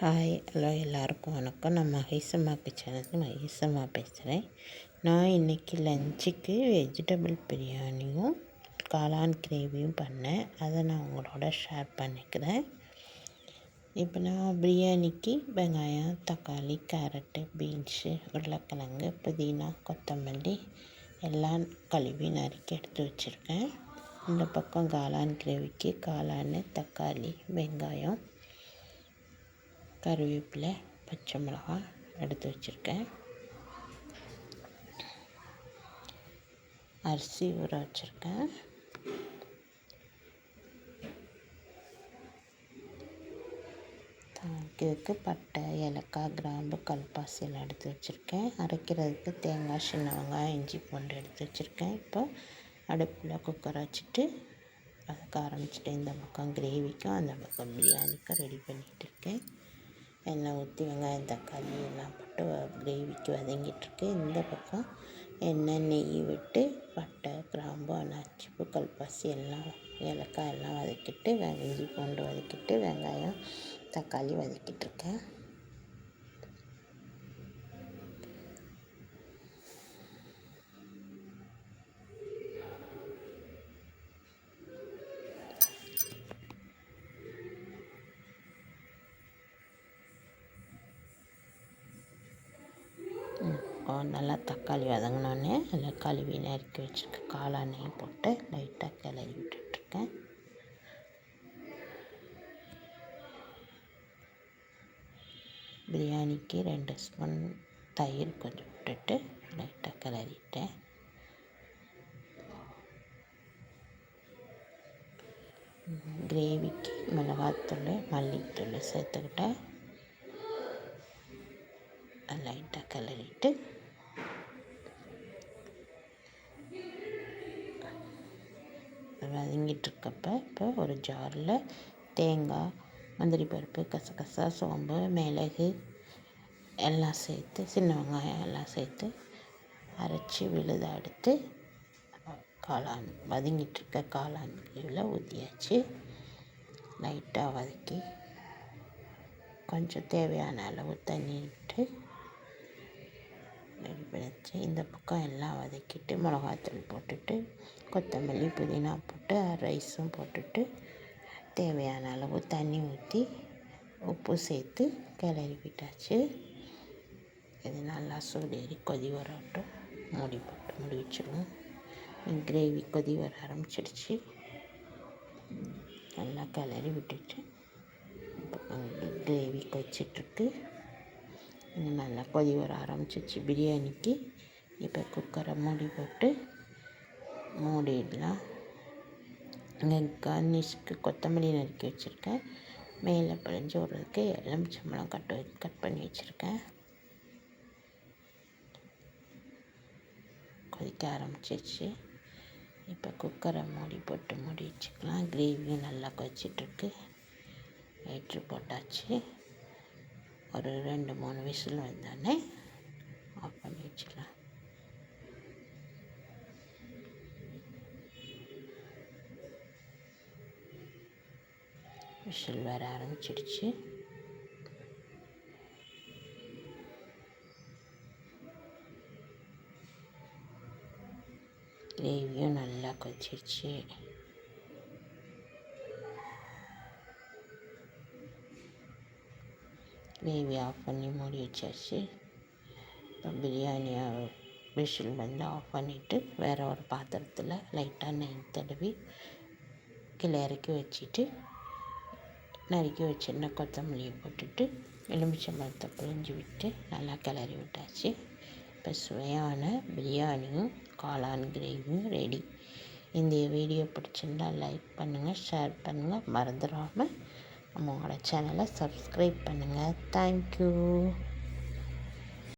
Hi hello எல்லாருக்கும் வணக்கம். நான் மகேசம்மா கிச்சனுக்கு மகேசம்மா பேசுகிறேன். நான் இன்றைக்கி லஞ்சுக்கு வெஜிடபிள் பிரியாணியும் காளான் கிரேவியும் பண்ணேன். அதை நான் உங்களோட ஷேர் பண்ணிக்கிறேன். இப்போ நான் பிரியாணிக்கு வெங்காயம், தக்காளி, கேரட்டு, பீன்ஸு, உருளைக்கிழங்கு, புதினா, கொத்தமல்லி எல்லாம் கழுவி நறுக்கி எடுத்து வச்சுருக்கேன். இந்த பக்கம் காளான் கிரேவிக்கு காளான், தக்காளி, வெங்காயம், கருவேப்பிலை, பச்சை மிளகாய் எடுத்து வச்சுருக்கேன். அரிசி ஊற வச்சுருக்கேன். இதுக்கு பட்டை, ஏலக்காய், கிராம்பு, கல்பாசி எல்லாம் எடுத்து வச்சுருக்கேன். அரைக்கிறதுக்கு தேங்காய், சின்ன வெங்காயம், இஞ்சி பூண்டு எடுத்து வச்சுருக்கேன். இப்போ அடுப்பில் குக்கரை வச்சுட்டு அதுக்கு ஆரம்பிச்சுட்டு இந்த பக்கம் கிரேவிக்கும் அந்த பக்கம் பிரியாணிக்கும் ரெடி பண்ணிகிட்டு இருக்கேன். எண்ணெய் ஊற்றி வெங்காயம், தக்காளி எல்லாம் போட்டு கிரேவிக்கு வதங்கிட்டுருக்கு. இந்த பக்கம் எண்ணெய், நெய் விட்டு பட்டை, கிராம்பு, அன்னாச்சிப்பூ, கல்பாசி எல்லாம் ஏலக்காய் எல்லாம் வதக்கிட்டு இஞ்சி பூண்டு வதக்கிட்டு வெங்காயம், தக்காளி வதக்கிட்டுருக்கேன். நல்லா தக்காளி வதங்கினோடனே அதில் கழுவி நறுக்கி வச்சுருக்க காளானையும் போட்டு லைட்டாக கிளறி விட்டுட்ருக்கேன். பிரியாணிக்கு 2 ஸ்பூன் தயிர் கொஞ்சம் விட்டுட்டு லைட்டாக கிளறிட்டேன். கிரேவிக்கு மிளகாத்தூள், மல்லித்தூள் சேர்த்துக்கிட்டேன். லைட்டாக கிளறிட்டு வதங்கிட்டுருக்கப்ப இப்போ ஒரு ஜாரில் தேங்காய், முந்திரி பருப்பு, கசகசா, சோம்பு, மிளகு எல்லாம் சேர்த்து சின்ன வெங்காயம் எல்லாம் சேர்த்து அரைச்சி விழுதாக எடுத்து காளான் வதங்கிட்டுருக்க காளான் கிரேவியில் ஊற்றியாச்சு. லைட்டாக வதக்கி கொஞ்சம் தேவையான அளவு தண்ணி விட்டு ரெடி பண்ணிச்சு. இந்த பக்கம் எல்லாம் வதக்கிட்டு மிளகாத்தூள் போட்டுட்டு கொத்தமல்லி, புதினா போட்டு ரைஸும் போட்டுட்டு தேவையான அளவு தண்ணி ஊற்றி உப்பு சேர்த்து கிளறி விட்டாச்சு. இது நல்லா சூடேறி கொதி வரட்டும். மூடி வச்சுருவோம். கிரேவி கொதி வர ஆரம்பிச்சிடுச்சு. நல்லா கிளறி விட்டுட்டு கிரேவி கொதிச்சிட்ருக்கு. இன்னும் நல்லா கொதி வர ஆரம்பிச்சிச்சு பிரியாணிக்கு. இப்போ குக்கரை மூடி போட்டு மூடிடலாம். இங்கே கார்னிஷ்க்கு கொத்தமல்லி நறுக்கி வச்சுருக்கேன். மேலே பிழிஞ்சு விட்றதுக்கு எலுமிச்சம்பழம் கட் பண்ணி வச்சுருக்கேன். கொதிக்க ஆரம்பிச்சிச்சு. இப்போ குக்கரை மூடி போட்டு மூடி வச்சுக்கலாம். கிரேவியும் நல்லா கொதிச்சிட்ருக்கு. வெயிட்ரு போட்டாச்சு. ஒரு 2-3 விசில் வந்தோடனே ஆஃப் பண்ணி வச்சிடலாம். விசில் வர ஆரம்பிச்சிடுச்சு. கிரேவியும் நல்லா கொதிச்சிடுச்சு. கிரேவி ஆஃப் பண்ணி மூடி வச்சாச்சு. இப்போ பிரியாணியை விசில் வந்து ஆஃப் பண்ணிவிட்டு வேறு ஒரு பாத்திரத்தில் லைட்டாக நெய் தடவி கீழே இறக்கி வச்சுட்டு நறுக்கி வச்சிருந்த கொத்தமல்லியை போட்டுட்டு எலுமிச்சம்பழத்தை பிழிஞ்சு விட்டு நல்லா கிளறி விட்டாச்சு. இப்போ சுவையான பிரியாணியும் காளான் கிரேவியும் ரெடி. இந்த வீடியோ பிடிச்சிருந்தால் லைக் பண்ணுங்கள், ஷேர் பண்ணுங்கள், மறந்துடாமல் நம்மளோட சேனலை சப்ஸ்கிரைப் பண்ணுங்கள். தேங்க்யூ.